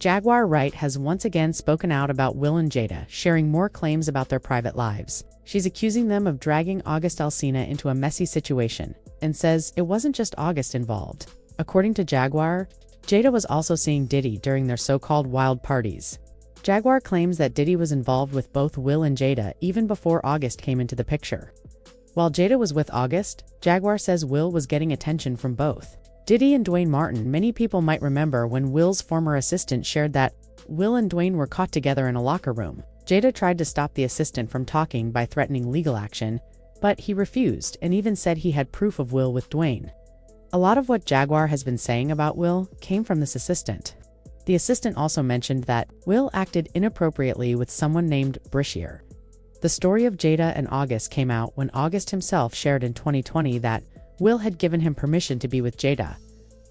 Jaguar Wright has once again spoken out about Will and Jada, sharing more claims about their private lives. She's accusing them of dragging August Alsina into a messy situation, and says it wasn't just August involved. According to Jaguar, Jada was also seeing Diddy during their so-called wild parties. Jaguar claims that Diddy was involved with both Will and Jada even before August came into the picture. While Jada was with August, Jaguar says Will was getting attention from both Diddy and Dwayne Martin. Many people might remember when Will's former assistant shared that Will and Dwayne were caught together in a locker room. Jada tried to stop the assistant from talking by threatening legal action, but he refused and even said he had proof of Will with Dwayne. A lot of what Jaguar has been saying about Will came from this assistant. The assistant also mentioned that Will acted inappropriately with someone named Brashear. The story of Jada and August came out when August himself shared in 2020 that Will had given him permission to be with Jada.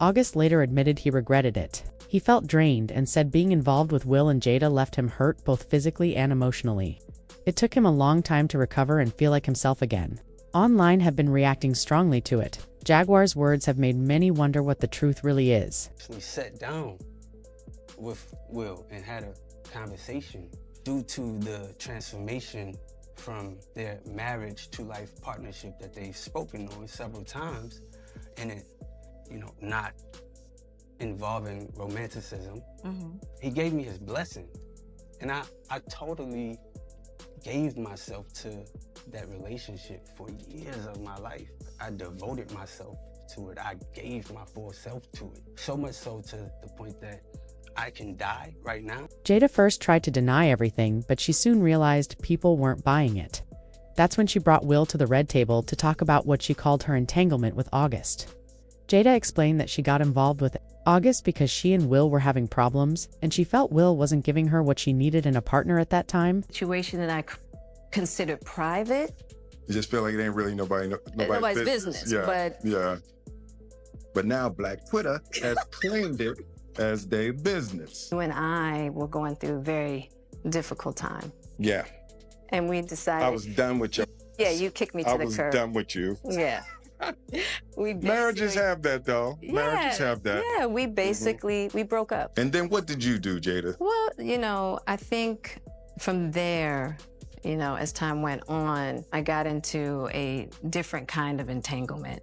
August later admitted he regretted it. He felt drained and said being involved with Will and Jada left him hurt both physically and emotionally. It took him a long time to recover and feel like himself again. Online have been reacting strongly to it. Jaguar's words have made many wonder what the truth really is. We sat down with Will and had a conversation. Due to the transformation from their marriage to life partnership that they've spoken on several times, and it, not involving romanticism, he gave me his blessing. And I totally gave myself to that relationship for years of my life. I devoted myself to it. I gave my full self to it. So much so to the point that I can die right now. Jada first tried to deny everything, but she soon realized people weren't buying it. That's when she brought Will to the red table to talk about what she called her entanglement with August. Jada explained that she got involved with August because she and Will were having problems, and she felt Will wasn't giving her what she needed in a partner at that time. Situation that I considered private. You just feel like it ain't really nobody's business. Yeah. But now Black Twitter has claimed it as their business. You and I were going through a very difficult time. Yeah. And we decided... I was done with you. Yeah, you kicked me to the curb. I was done with you. Yeah. Marriages have that, though. Yeah, Marriages have that. Yeah, we basically, we broke up. And then what did you do, Jada? Well, I think from there, as time went on, I got into a different kind of entanglement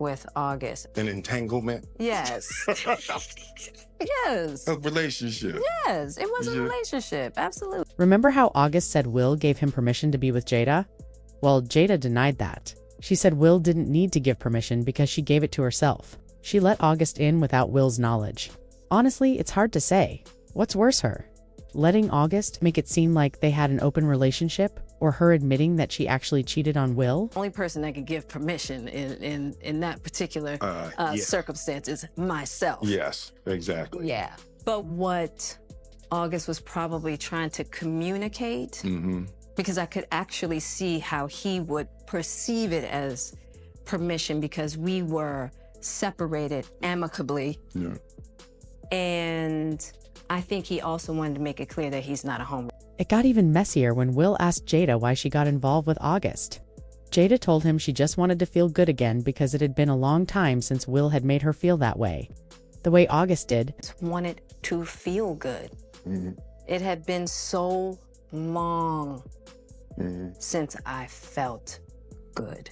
with August. An entanglement? Yes. Yes. A relationship? Yes, it was a relationship, absolutely. Remember how August said Will gave him permission to be with Jada? Well, Jada denied that. She said Will didn't need to give permission because she gave it to herself. She let August in without Will's knowledge. Honestly, it's hard to say. What's worse, her letting August make it seem like they had an open relationship, or her admitting that she actually cheated on Will? Only person that could give permission in that particular circumstance is myself. Yes, exactly. Yeah. But what August was probably trying to communicate, because I could actually see how he would perceive it as permission because we were separated amicably. Yeah. And I think he also wanted to make it clear that he's not a homo. It got even messier when Will asked Jada why she got involved with August. Jada told him she just wanted to feel good again because it had been a long time since Will had made her feel that way. The way August did. Wanted to feel good. It had been so long since I felt good.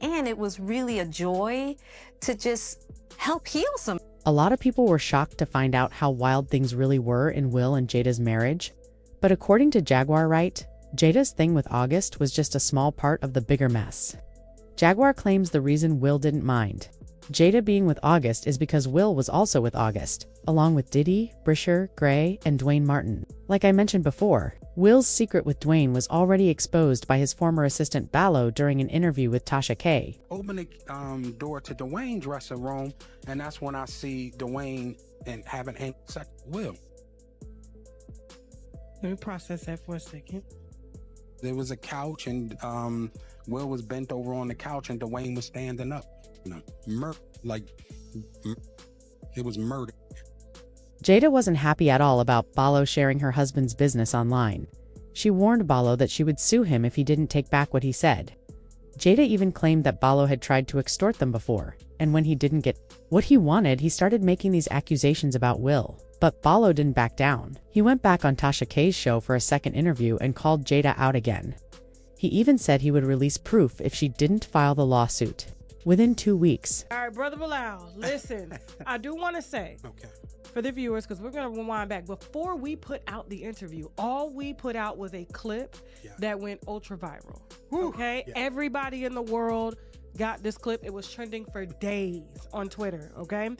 And it was really a joy to just help heal some. A lot of people were shocked to find out how wild things really were in Will and Jada's marriage. But according to Jaguar Wright, Jada's thing with August was just a small part of the bigger mess. Jaguar claims the reason Will didn't mind Jada being with August is because Will was also with August, along with Diddy, Brashear, Gray, and Dwayne Martin. Like I mentioned before, Will's secret with Dwayne was already exposed by his former assistant Ballo during an interview with Tasha K. Open the door to Dwayne's dressing room, and that's when I see Dwayne and having sex with Will. Let me process that for a second. There was a couch, and Will was bent over on the couch, and Dwayne was standing up. It was murder. Jada wasn't happy at all about Ballo sharing her husband's business online. She warned Ballo that she would sue him if he didn't take back what he said. Jada even claimed that Ballo had tried to extort them before, and when he didn't get what he wanted, he started making these accusations about Will. But Ballo didn't back down. He went back on Tasha K's show for a second interview and called Jada out again. He even said he would release proof if she didn't file the lawsuit within 2 weeks. All right, Brother Bilal, listen, I do want to say, for the viewers, because we're going to rewind back, before we put out the interview, all we put out was a clip that went ultra viral. Okay? Yeah. Everybody in the world got this clip. It was trending for days on Twitter. Okay?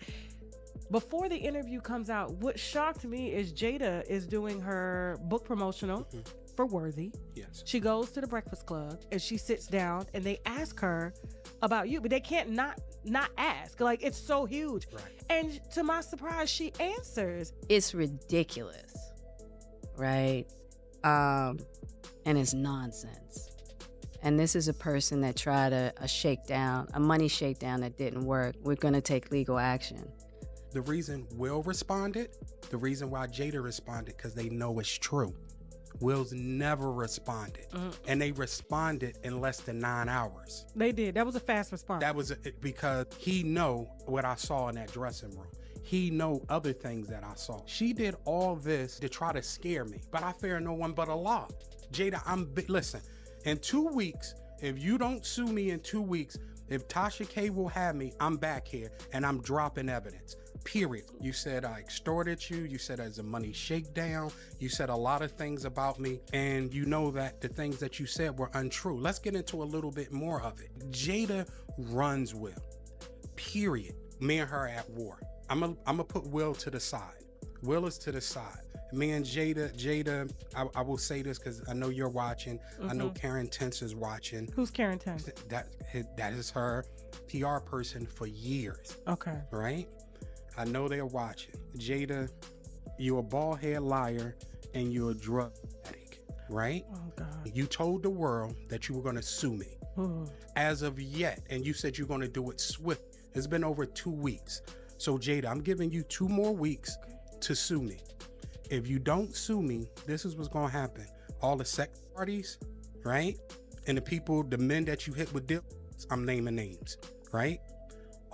Before the interview comes out, what shocked me is Jada is doing her book promotional for Worthy. Yes. She goes to the Breakfast Club and she sits down and they ask her about you, but they can't not ask. Like, it's so huge. Right. And to my surprise, she answers. It's ridiculous, right? And it's nonsense. And this is a person that tried a shakedown, a money shakedown that didn't work. We're going to take legal action. The reason Will responded, the reason why Jada responded, because they know it's true. Will's never responded. And they responded in less than 9 hours. They did. That was a fast response. That was because he know what I saw in that dressing room. He know other things that I saw. She did all this to try to scare me, but I fear no one but Allah. Jada, listen, in 2 weeks, if you don't sue me in 2 weeks, if Tasha K will have me, I'm back here and I'm dropping evidence. Period. You said I extorted you. You said as a money shakedown. You said a lot of things about me. And you know that the things that you said were untrue. Let's get into a little bit more of it. Jada runs Will. Period. Me and her at war. I'm gonna put Will to the side. Will is to the side. Me and Jada, I will say this because I know you're watching. I know Karen Tense is watching. Who's Karen Tense? That is her PR person for years. Okay. Right? I know they're watching. Jada, you're a bald-head liar and you're a drug addict, right? Oh, God. You told the world that you were going to sue me. As of yet, and you said you're going to do it swift. It's been over 2 weeks. So, Jada, I'm giving you 2 more weeks to sue me. If you don't sue me, this is what's going to happen. All the sex parties, right? And the people, the men that you hit with deals, I'm naming names, right?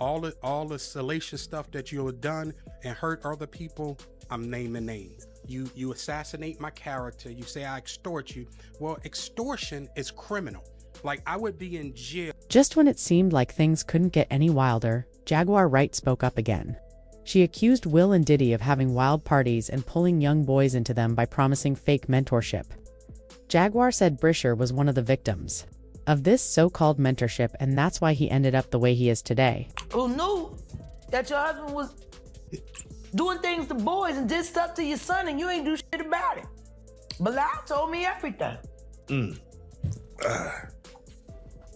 All the salacious stuff that you have done and hurt other people, I'm naming names. You assassinate my character. You say I extort you. Well, extortion is criminal. Like, I would be in jail. Just when it seemed like things couldn't get any wilder, Jaguar Wright spoke up again. She accused Will and Diddy of having wild parties and pulling young boys into them by promising fake mentorship. Jaguar said Brisher was one of the victims of this so-called mentorship, and that's why he ended up the way he is today. Who knew that your husband was doing things to boys and did stuff to your son and you ain't do shit about it? Bilal told me everything.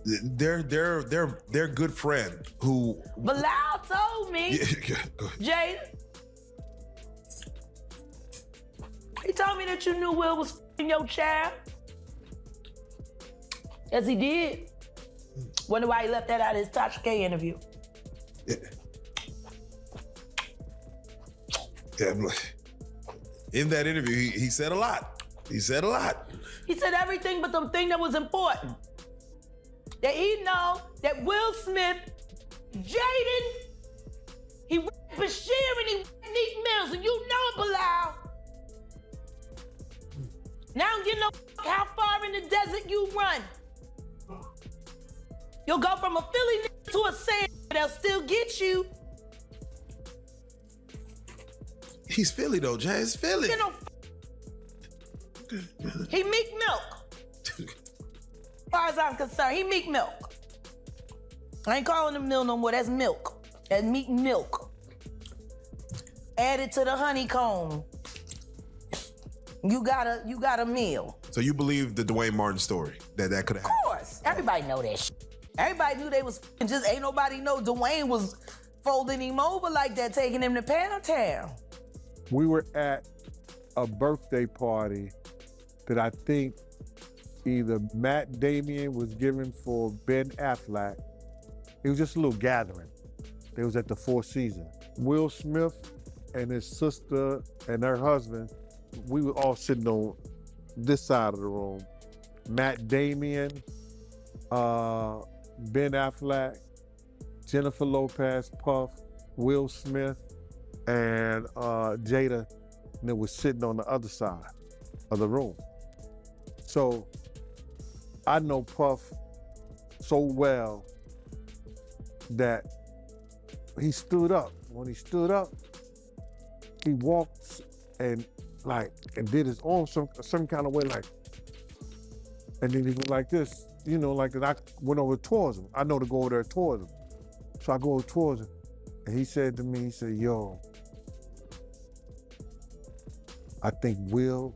Their good friend who Bilal told me. Jada. He told me that you knew Will was f***ing your child. Yes, he did. Wonder why he left that out of his Tasha K interview. Yeah, in that interview, he said a lot. He said a lot. He said everything but the thing that was important. That he know that Will Smith, Jaden, he raped Bashir and he raped Neat Mills, and you know it, Bilal. Now I don't give no how far in the desert you run. You'll go from a Philly nigga to a sand, they'll still get you. He's Philly though, Jay. It's Philly. You know, he Meek Milk. As far as I'm concerned, he Meek Milk. I ain't calling him Mill no more, that's milk. That's Meek Milk. Added to the honeycomb. You got a meal. So you believe the Dwayne Martin story, that could have happened? Of course, everybody know that shit. Everybody knew they was just ain't nobody know Dwayne was folding him over like that, taking him to Pound Town. We were at a birthday party that I think either Matt Damien was giving for Ben Affleck. It was just a little gathering. It was at the Four Seasons. Will Smith and his sister and her husband, we were all sitting on this side of the room. Matt Damien, Ben Affleck, Jennifer Lopez, Puff, Will Smith, and Jada was sitting on the other side of the room. So I know Puff so well that he stood up. When he stood up, he walked and did his arm some kind of way, like, and then he went like this, like that. I went over towards him. I know to go over there towards him. So I go over towards him, and he said to me, he said, yo, I think Will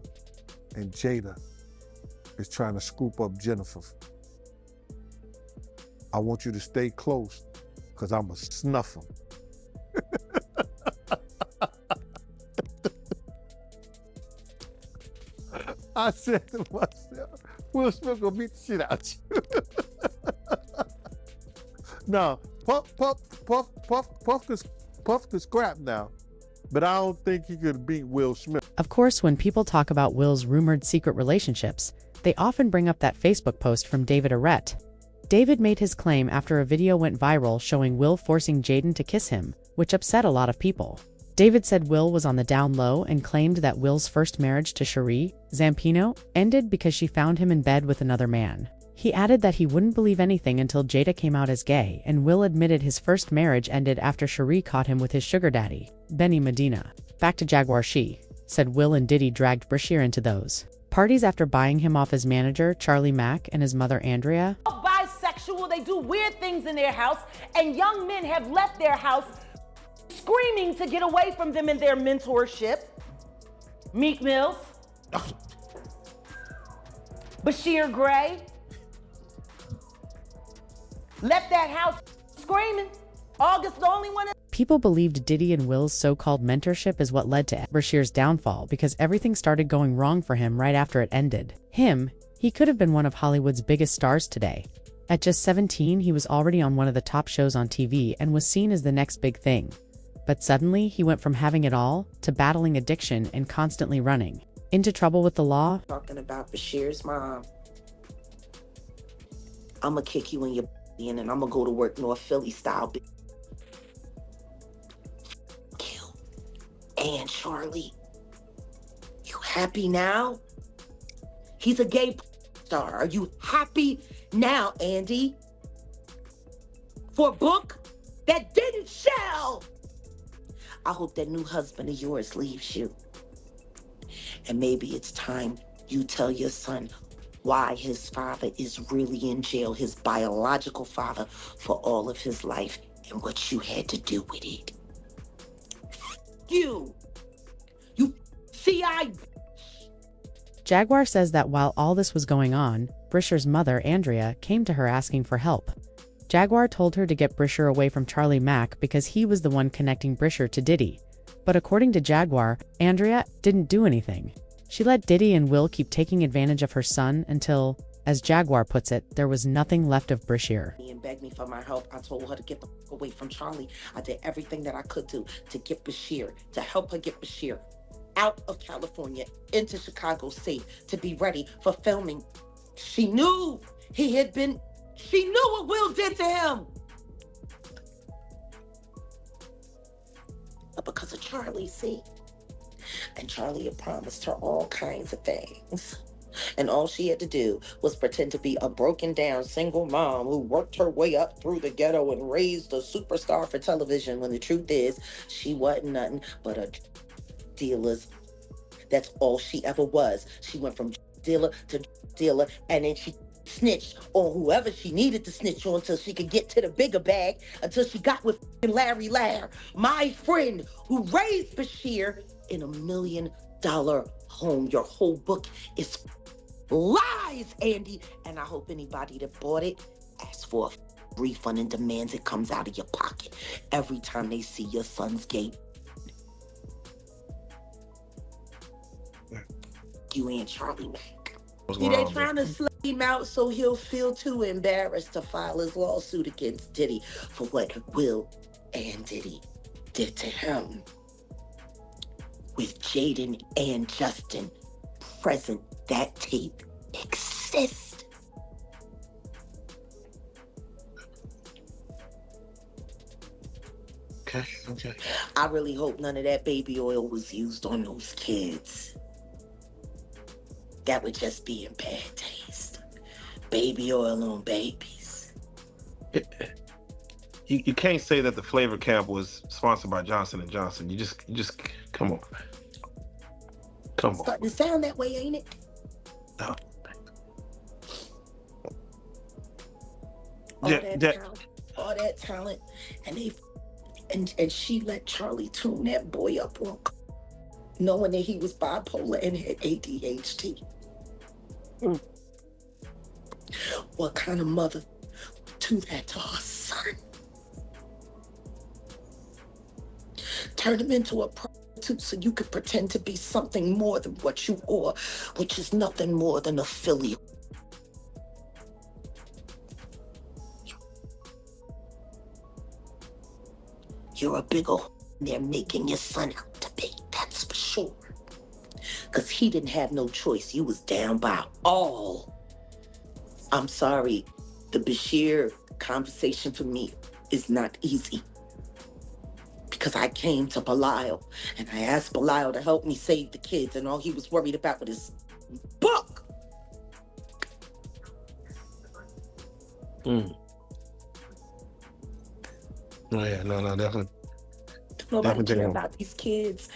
and Jada is trying to scoop up Jennifer. I want you to stay close, because I'm going to snuff him. I said to myself, Will Smith gonna beat the shit out you. Now, Puff could scrap now, but I don't think he could beat Will Smith. Of course, when people talk about Will's rumored secret relationships, they often bring up that Facebook post from David Arrett. David made his claim after a video went viral showing Will forcing Jaden to kiss him, which upset a lot of people. David said Will was on the down low and claimed that Will's first marriage to Cherie Zampino ended because she found him in bed with another man. He added that he wouldn't believe anything until Jada came out as gay, and Will admitted his first marriage ended after Cherie caught him with his sugar daddy, Benny Medina. Back to Jaguar, she said Will and Diddy dragged Brashear into those parties after buying him off his manager, Charlie Mack, and his mother, Andrea. Bisexual, they do weird things in their house, and young men have left their house screaming to get away from them in their mentorship. Meek Mills, Bashir Gray, left that house screaming. August the only one. People believed Diddy and Will's so-called mentorship is what led to Brashear's downfall because everything started going wrong for him right after it ended. He could have been one of Hollywood's biggest stars today. At just 17, he was already on one of the top shows on TV and was seen as the next big thing. But suddenly, he went from having it all to battling addiction and constantly running into trouble with the law. Talking about Bashir's mom. I'ma kick you in your in and I'ma go to work North Philly style. Kill. And Charlie, you happy now? He's a gay star. Are you happy now, Andy? For a book that didn't sell. I hope that new husband of yours leaves you. And maybe it's time you tell your son why his father is really in jail, his biological father, for all of his life and what you had to do with it. You CI. Jaguar says that while all this was going on, Brashear's mother, Andrea, came to her asking for help. Jaguar told her to get Brashear away from Charlie Mack because he was the one connecting Brashear to Diddy. But according to Jaguar, Andrea didn't do anything. She let Diddy and Will keep taking advantage of her son until, as Jaguar puts it, there was nothing left of Brashear. And begged me for my help. I told her to get the fuck away from Charlie. I did everything that I could do to get Bashir, to help her get Bashir out of California into Chicago safe to be ready for filming. She knew she knew what Will did to him. But because of Charlie, see? And Charlie had promised her all kinds of things. And all she had to do was pretend to be a broken down single mom who worked her way up through the ghetto and raised a superstar for television, when the truth is, she wasn't nothing but a dealer's. That's all she ever was. She went from dealer to dealer, and then she snitched on whoever she needed to snitch on until she could get to the bigger bag, until she got with Larry Lair, my friend who raised Bashir in $1 million home. Your whole book is lies, Andy, and I hope anybody that bought it asks for a refund and demands it comes out of your pocket every time they see your son's gay. You and Charlie Mack. They trying to slay him out so he'll feel too embarrassed to file his lawsuit against Diddy for what Will and Diddy did to him. With Jaden and Justin present, that tape exists. Okay. I really hope none of that baby oil was used on those kids. That would just be in bad taste. Baby oil on babies. You can't say that the flavor camp was sponsored by Johnson & Johnson. You just come on. Come on. Starting to sound that way, ain't it? No. All that talent, and she let Charlie tune that boy up on, knowing that he was bipolar and had ADHD. What kind of mother would do that to her son? Turn him into a prostitute so you could pretend to be something more than what you are, which is nothing more than a filly. You're a big ol' they're making your son out to be, that's for sure. Because he didn't have no choice. You was down by all. I'm sorry, the Bashir conversation for me is not easy. Because I came to Belial and I asked Belial to help me save the kids, and all he was worried about was his book. Oh yeah, no, definitely. Don't nobody care about these kids.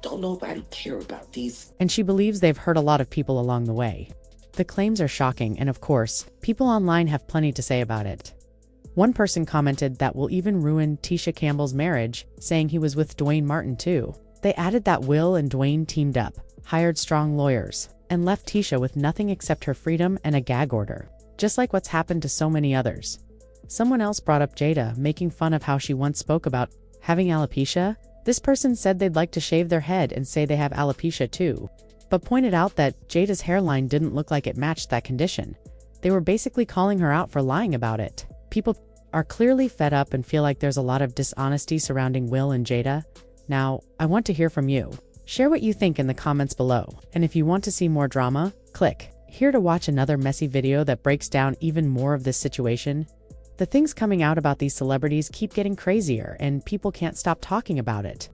Don't nobody care about these. And she believes they've hurt a lot of people along the way. The claims are shocking, and of course, people online have plenty to say about it. One person commented that will even ruin Tisha Campbell's marriage, saying he was with Dwayne Martin too. They added that Will and Dwayne teamed up, hired strong lawyers, and left Tisha with nothing except her freedom and a gag order, just like what's happened to so many others. Someone else brought up Jada, making fun of how she once spoke about having alopecia. This person said they'd like to shave their head and say they have alopecia too, but pointed out that Jada's hairline didn't look like it matched that condition. They were basically calling her out for lying about it. People are clearly fed up and feel like there's a lot of dishonesty surrounding Will and Jada. Now, I want to hear from you. Share what you think in the comments below. And if you want to see more drama, click here to watch another messy video that breaks down even more of this situation. The things coming out about these celebrities keep getting crazier, and people can't stop talking about it.